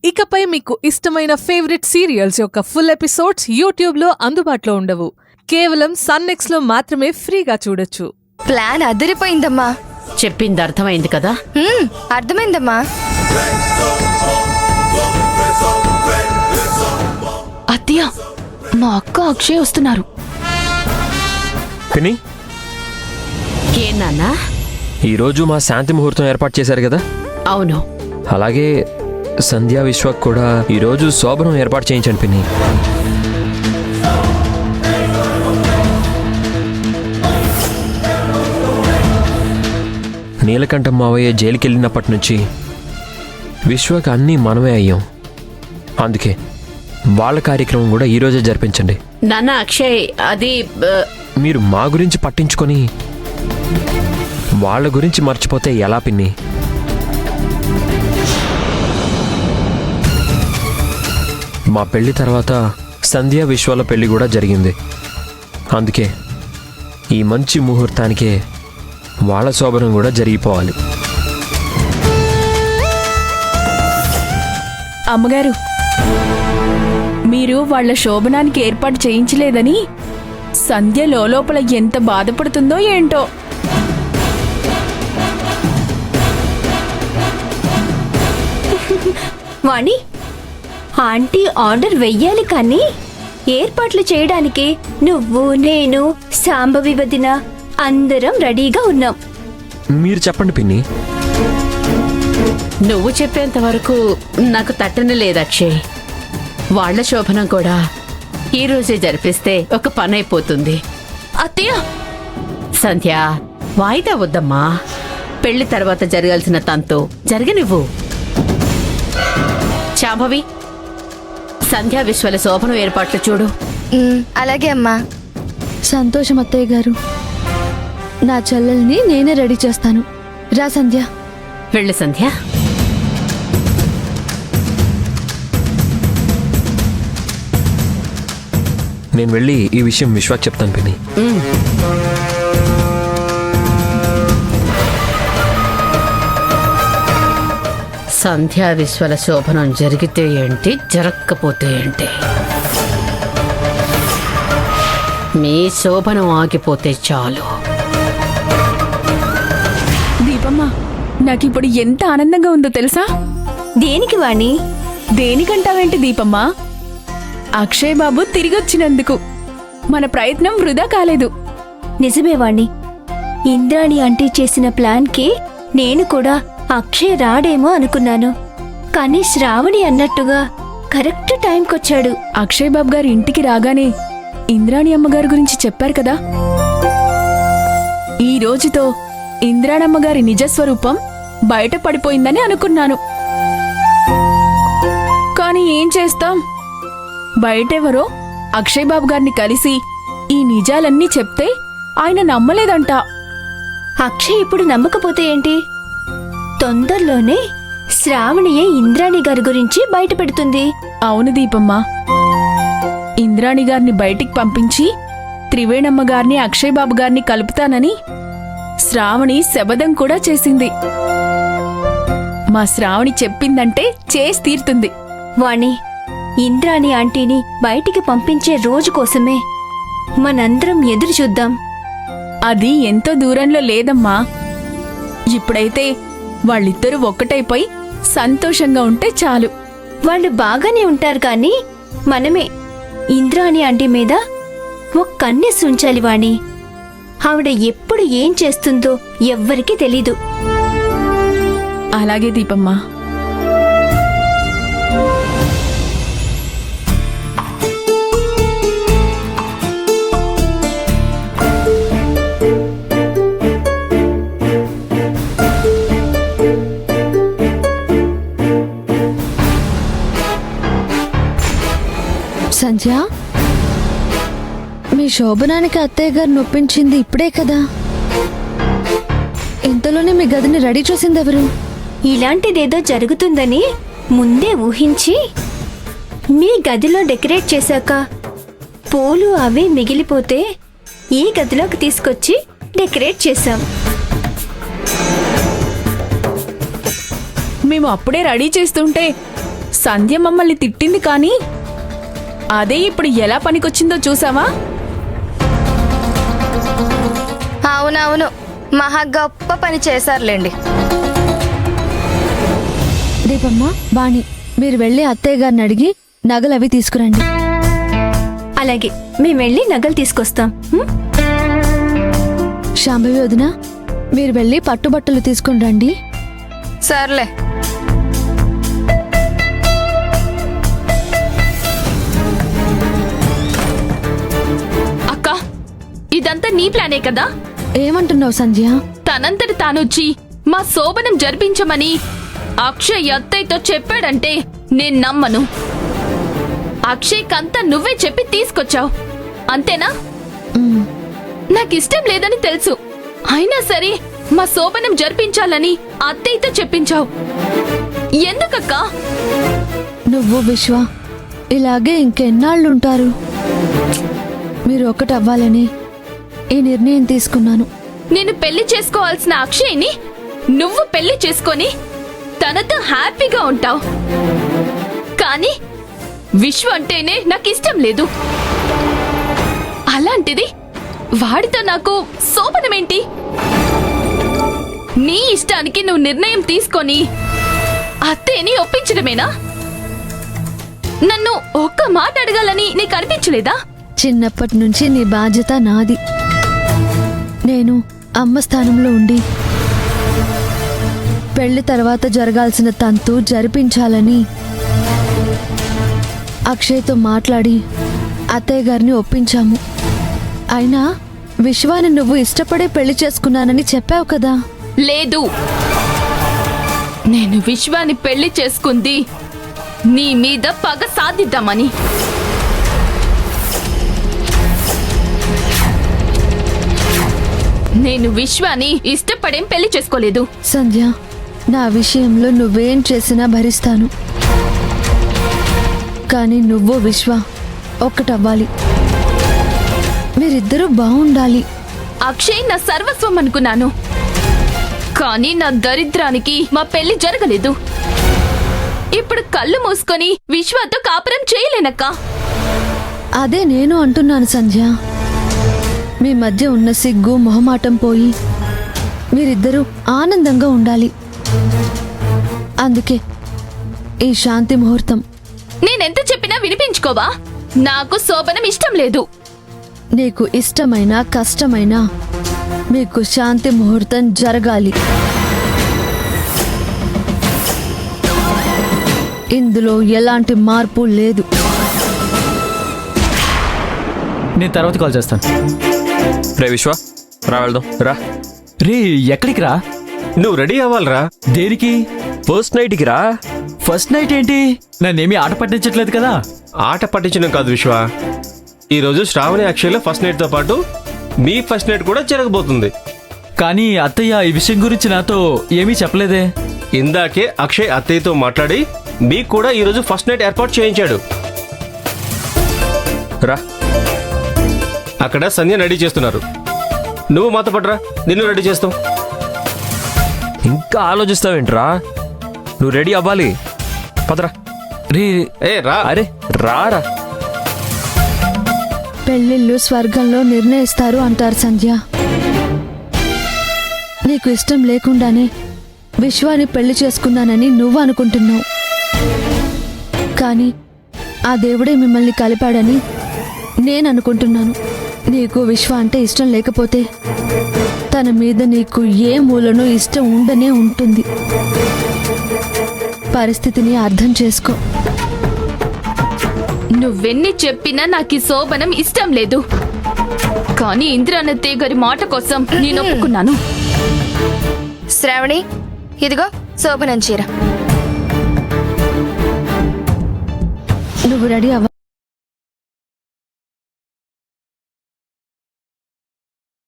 ఇకపై మీకు ఇష్టమైన ఫేవరెట్ సీరియల్స్ యొక్క ఫుల్ ఎపిసోడ్స్ యూట్యూబ్లో అందుబాటులో ఉండవు. కేవలం సన్నెక్స్లో మాత్రమే ఫ్రీగా చూడొచ్చు. ప్లాన్ అదిరిపోయిందమ్మా. చెప్పింది అర్థమైంది కదా? అర్థమైందమ్మా. అత్తయ్య, మా అక్క అక్షయ్ వస్తున్నారు. పిన్ని, ఏ నాన్నా? ఈరోజు మా శాంతి ముహూర్తం ఏర్పాటు చేశారు కదా, అవును. అలాగే సంధ్యా విశ్వక్ కూడా ఈరోజు శోభనం ఏర్పాటు చేయించండి పిన్ని. నీలకంఠం మావయ్య జైలుకి వెళ్ళినప్పటి నుంచి విశ్వక్ అన్నీ మనమే అయ్యాం. అందుకే వాళ్ళ కార్యక్రమం కూడా ఈరోజే జరిపించండి. నాన్న అక్షయ్, అది మీరు మా గురించి పట్టించుకొని వాళ్ళ గురించి మర్చిపోతే ఎలా పిన్ని? మా పెళ్లి తర్వాత సంధ్యా విశ్వాల పెళ్లి కూడా జరిగింది. అందుకే ఈ మంచి ముహూర్తానికే వాళ్ళ శోభనం కూడా జరిగిపోవాలి. అమ్మగారు, మీరు వాళ్ల శోభనానికి ఏర్పాటు చేయించలేదని సంధ్య లోపల ఎంత బాధపడుతుందో ఏంటో. వాణి, ఆంటీ ఆర్డర్ వెయ్యాలి కానీ ఏర్పాట్లు చేయడానికి నువ్వు, నేను, శాంభవి వదిన అందరం రెడీగా ఉన్నాం. మీరు చెప్పండి పిన్ని. నువ్వు చెప్పేంత వరకు నాకు తట్టనే లేదు అక్షయ్. వాళ్ల శోభనం కూడా ఈ రోజే జరిపిస్తే ఒక పని అయిపోతుంది. అత్తయ్య, సంధ్య, వాయిదా వద్దమ్మా. పెళ్లి తర్వాత జరగాల్సిన తంతు జరగనివ్వు. శాంభవి, సంధ్యా విశ్వల శోభనం ఏర్పాట్లు చూడు. అలాగే అమ్మా. సంతోషం అత్తయ్య గారు. నా చెల్లెల్ని నేనే రెడీ చేస్తాను. రా సంధ్య. వెళ్ళు సంధ్య. నేను వెళ్ళి ఈ విషయం విశ్వాక్ చెప్తాను పిన్ని. సంధ్యా విశ్వల శోభనం జరిగితే ఏంటి, జరగకపోతే ఏంటి? మీ శోభనం ఆగిపోతే చాలు. దీపమ్మ, నాకిప్పుడు ఎంత ఆనందంగా ఉందో తెలుసా? దేనికి వాణి? దేనికంటావేంటి దీపమ్మ? అక్షయ్ బాబు తిరిగొచ్చినందుకు మన ప్రయత్నం వృధా కాలేదు. నిజమే వాణి. ఇంద్రాణి ఆంటీ చేసిన ప్లాన్కి నేను కూడా అక్షయ్ రాడేమో అనుకున్నాను. కానీ శ్రావణి అన్నట్టుగా కరెక్ట్ టైంకొచ్చాడు. అక్షయ్ బాబు గారి ఇంటికి రాగానే ఇంద్రాణి అమ్మగారి గురించి చెప్పారు కదా. ఈ రోజుతో ఇంద్రాణమ్మగారి నిజస్వరూపం బయట పడిపోయిందని అనుకున్నాను. కానీ ఏం చేస్తాం, బయటెవరో అక్షయ్ బాబు గారిని కలిసి ఈ నిజాలన్నీ చెప్తే ఆయన నమ్మలేదంట. అక్షయ్ ఇప్పుడు నమ్మకపోతే ఏంటి? తొందరలోనే శ్రావణియే ఇంద్రాణి గారి గురించి బయట పెడుతుంది. అవును దీపమ్మ, ఇంద్రాణి గారిని బయటికి పంపించి త్రివేణమ్మ గారిని అక్షయ్ బాబు గారిని కలుపుతానని శ్రావణి శబదం కూడా చేసింది. మా శ్రావణి చెప్పిందంటే చేసి తీరుతుంది. వాణి, ఇంద్రాణి ఆంటీని బయటికి పంపించే రోజు కోసమే మనందరం ఎదురు చూద్దాం. అది ఎంతో దూరంలో లేదమ్మా. ఇప్పుడైతే వాళ్ళిద్దరూ ఒక్కటైపోయి సంతోషంగా ఉంటే చాలు. వాళ్ళు బాగానే ఉంటారు కానీ మనమే ఇంద్రాణి ఆంటీ మీద ఒక కన్నేసి ఉంచాలి వాణి. ఆవిడ ఎప్పుడు ఏం చేస్తుందో ఎవ్వరికీ తెలీదు. అలాగే దీపమ్మ. సంధ్య, మీ శోభనానికి అత్తయ్య గారు నొప్పించింది ఇప్పుడే కదా. ఇంతలోనే మీ గదిని రెడీ చేసింది ఎవరు? ఇలాంటిదేదో జరుగుతుందని ముందే ఊహించి మీ గదిలో డెకరేట్ చేశాక పూలు అవి మిగిలిపోతే ఈ గదిలోకి తీసుకొచ్చి డెకరేట్ చేశాం. మేము అప్పుడే రెడీ చేస్తుంటే సంధ్య మమ్మల్ని తిట్టింది కానీ అదే ఇప్పుడు ఎలా పనికొచ్చిందో చూసావా? అవునవును, మహా గొప్ప పని చేశారులేండి. దీపమ్మ, వాణి, మీరు వెళ్ళి అత్తయ్య గారిని అడిగి నగలు అవి తీసుకురండి. అలాగే మేము వెళ్ళి నగలు తీసుకొస్తాం. శాంభవి వదిన, మీరు వెళ్ళి పట్టుబట్టలు తీసుకుని రండి. సర్లే. అక్క, ఇదంతా నీ ప్లానే కదా? ఏమంటున్నావు సంధ్య? తనంతటి తానొచ్చి మా శోభనం జరిపించమని అక్షయ్ అత్తయ్యతో చెప్పాడంటే నేను నమ్మను. అక్షయ్ కంతా నువ్వే చెప్పి తీసుకొచ్చావు, అంతేనా? ఉమ్, నాకిష్టం లేదని తెలుసు, అయినా సరే మా శోభనం జరిపించాలని అత్తయ్యతో చెప్పించావు. ఎందుకక్కా? నువ్వు విశ్వ ఇలాగే ఇంకెన్నాళ్ళుంటారు? మీరు ఒకటి అవ్వాలని ఈ నిర్ణయం తీసుకున్నాను. నేను పెళ్లి చేసుకోవాల్సిన అక్షయ్ని నువ్వు పెళ్లి చేసుకొని తనతో హ్యాపీగా ఉంటావు, కానీ విశ్వ అంటేనే నాకిష్టం లేదు. అలాంటిది వాడితో నాకు శోభనమేంటి? నీ ఇష్టానికి నువ్వు నిర్ణయం తీసుకొని అత్తేని ఒప్పించడమేనా? నన్ను ఒక్క మాట అడగాలని నీకు అనిపించలేదా? చిన్నప్పటి నుంచి నీ బాధ్యత నాది. నేను అమ్మ స్థానంలో ఉండి పెళ్లి తర్వాత జరగాల్సిన తంతు జరిపించాలని అక్షయ్తో మాట్లాడి అత్తయ్య గారిని ఒప్పించాము. అయినా విశ్వాని నువ్వు ఇష్టపడే పెళ్లి చేసుకున్నానని చెప్పావు కదా? లేదు, నేను విశ్వాని పెళ్లి చేసుకుంది నీ మీద పగ సాధిద్దామని. నేను విశ్వాని ఇష్టపడేం పెళ్లి చేసుకోలేదు. సంధ్య, నా విషయంలో నువ్వేం చేసినా భరిస్తాను, కానీ నువ్వు విశ్వ ఒక్కటవ్వాలి. మీరిద్దరూ బాగుండాలి. అక్షయ్ నా సర్వస్వం అనుకున్నాను, కానీ నా దరిద్రానికి మా పెళ్లి జరగలేదు. ఇప్పుడు కళ్ళు మూసుకొని విశ్వతో కాపురం చేయలేనక్క. అదే నేను అంటున్నాను సంధ్య. మీ మధ్య ఉన్న సిగ్గు మొహమాటం పోయి మీరిద్దరూ ఆనందంగా ఉండాలి. అందుకే ఈ శాంతి ముహూర్తం. నేనెంత చెప్పినా వినిపించుకోవా? నాకు శోభనం ఇష్టం లేదు. నీకు ఇష్టమైన కష్టమైన మీకు శాంతి ముహూర్తం జరగాలి. ఇందులో ఎలాంటి మార్పు లేదు. నేను తర్వాత కాల్ చేస్తాను. రే విశ్వ, రా వెళ్దాం. రా. రే, ఎక్కడికి రా? నువ్వు రెడీ అవ్వాలరా. దేనికి? ఫస్ట్ నైట్కి రా. ఫస్ట్ నైట్ ఏంటి? నన్నేమీ ఆట పట్టించట్లేదు కదా. ఆట పట్టించడం కాదు విశ్వ, ఈరోజు శ్రావణి అక్షయ్లో ఫస్ట్ నైట్తో పాటు మీ ఫస్ట్ నైట్ కూడా జరగబోతుంది. కానీ అత్తయ్య ఈ విషయం గురించి నాతో ఏమీ చెప్పలేదే. ఇందాకే అక్షయ్ అత్తయ్యతో మాట్లాడి మీకు కూడా ఈరోజు ఫస్ట్ నైట్ ఏర్పాటు చేయించాడు. రా. అక్కడ సంధ్య రెడీ చేస్తున్నారు. నువ్వు మాతో పడరా, నిన్ను రెడీ చేస్తాం. ఇంకా ఆలోచిస్తావేంట్రా? నువ్వు రెడీ అవ్వాలి. పదరా. రే, ఏ రా. అరే రారా. పెళ్ళిళ్ళు స్వర్గంలో నిర్ణయిస్తారు అంటారు సంధ్య. నీకు ఇష్టం లేకుండానే విశ్వాని పెళ్లి చేసుకున్నానని నువ్వు అనుకుంటున్నావు, కానీ ఆ దేవుడే మిమ్మల్ని కలిపాడని నేను అనుకుంటున్నాను. నీకు విశ్వ అంటే ఇష్టం లేకపోతే తన మీద నీకు ఏ మూలను ఇష్టం ఉండనే ఉంటుంది. పరిస్థితిని అర్థం చేసుకో. నువ్వెన్ని చెప్పినా నాకు ఈ శోభనం ఇష్టం లేదు, కానీ ఇంద్రానత్తయ్య గారి మాట కోసం నేను ఒప్పుకున్నాను. శ్రావణి, ఇదిగో శోభనం చీర. నువ్వు రెడీ అవ్వ.